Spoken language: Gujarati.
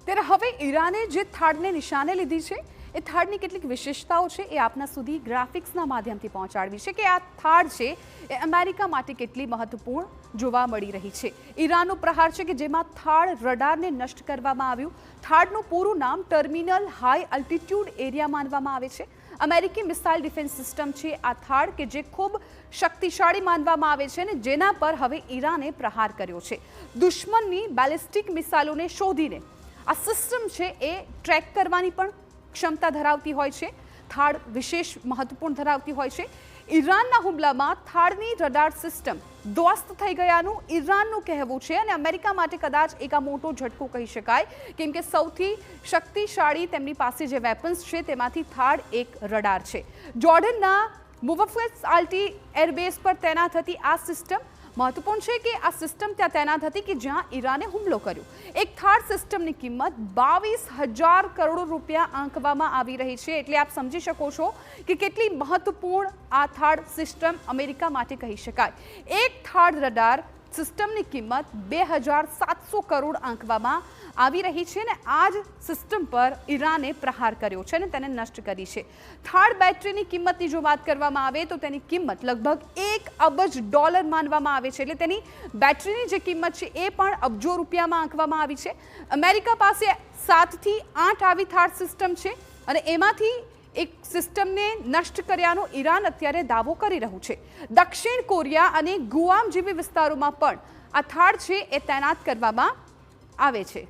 ત્યારે હવે ઈરાને જે થાળને નિશાને લીધી છે એ થાળની કેટલીક વિશેષતાઓ છે એ આપના સુધી ગ્રાફિક્સના માધ્યમથી પહોંચાડવી છે કે આ થાળ છે એ અમેરિકા માટે કેટલી મહત્વપૂર્ણ જોવા મળી રહી છે। ઈરાનનો પ્રહાર છે કે જેમાં થાળ રડારને નષ્ટ કરવામાં આવ્યું। થાળનું પૂરું નામ ટર્મિનલ હાઈ અલ્ટિટ્યુડ એરિયા માનવામાં આવે છે। અમેરિકી મિસાઇલ ડિફેન્સ સિસ્ટમ છે આ થાળ કે જે ખૂબ શક્તિશાળી માનવામાં આવે છે અને જેના પર હવે ઈરાને પ્રહાર કર્યો છે। દુશ્મનની બેલિસ્ટિક મિસાઇલોને શોધીને આ સિસ્ટમ છે એ ટ્રેક કરવાની પણ ક્ષમતા ધરાવતી હોય છે। થાળ વિશેષ મહત્વપૂર્ણ ધરાવતી હોય છે। ઈરાનના હુમલામાં થાળની રડાર સિસ્ટમ ધ્વસ્ત થઈ ગયાનું ઈરાનનું કહેવું છે અને અમેરિકા માટે કદાચ એક આ મોટો ઝટકો કહી શકાય કેમ કે સૌથી શક્તિશાળી તેમની પાસે જે વેપન્સ છે તેમાંથી થાળ એક રડાર છે। જોર્ડનના મુવફ્ફસ આલ્ટી એરબેઝ પર તૈનાત હતી આ સિસ્ટમ। મહત્વપૂર્ણ છે કે આ સિસ્ટમ ત્યાં તૈનાત હતી કે જ્યાં ઈરાને હુમલો કર્યો। એક થાળ સિસ્ટમની કિંમત 22,000 કરોડ રૂપિયા આંકવામાં આવી રહી છે। એટલે આપ સમજી શકો છો કે કેટલી મહત્વપૂર્ણ આ થાળ સિસ્ટમ અમેરિકા માટે કહી શકાય। એક થાળ રડાર સિસ્ટમની કિંમત 2,700 કરોડ આંકવામાં આવી રહી છે અને આ જ સિસ્ટમ પર ઈરાને પ્રહાર કર્યો છે અને તેને નષ્ટ કરી છે। થાળ બેટરીની કિંમતની જો વાત કરવામાં આવે તો તેની કિંમત લગભગ $1 અબજ માનવામાં આવે છે। એટલે તેની બેટરીની જે કિંમત છે એ પણ અબજો રૂપિયામાં આંકવામાં આવી છે। અમેરિકા પાસે 7 થી 8 આવી થાળ સિસ્ટમ છે અને એમાંથી એક સિસ્ટમને નષ્ટ કર્યાનો ઈરાન અત્યારે દાવો કરી રહ્યું છે। દક્ષિણ કોરિયા અને ગુઆમ જેવી વિસ્તારોમાં પણ આ થાળ છે એ તૈનાત કરવામાં આવે છે।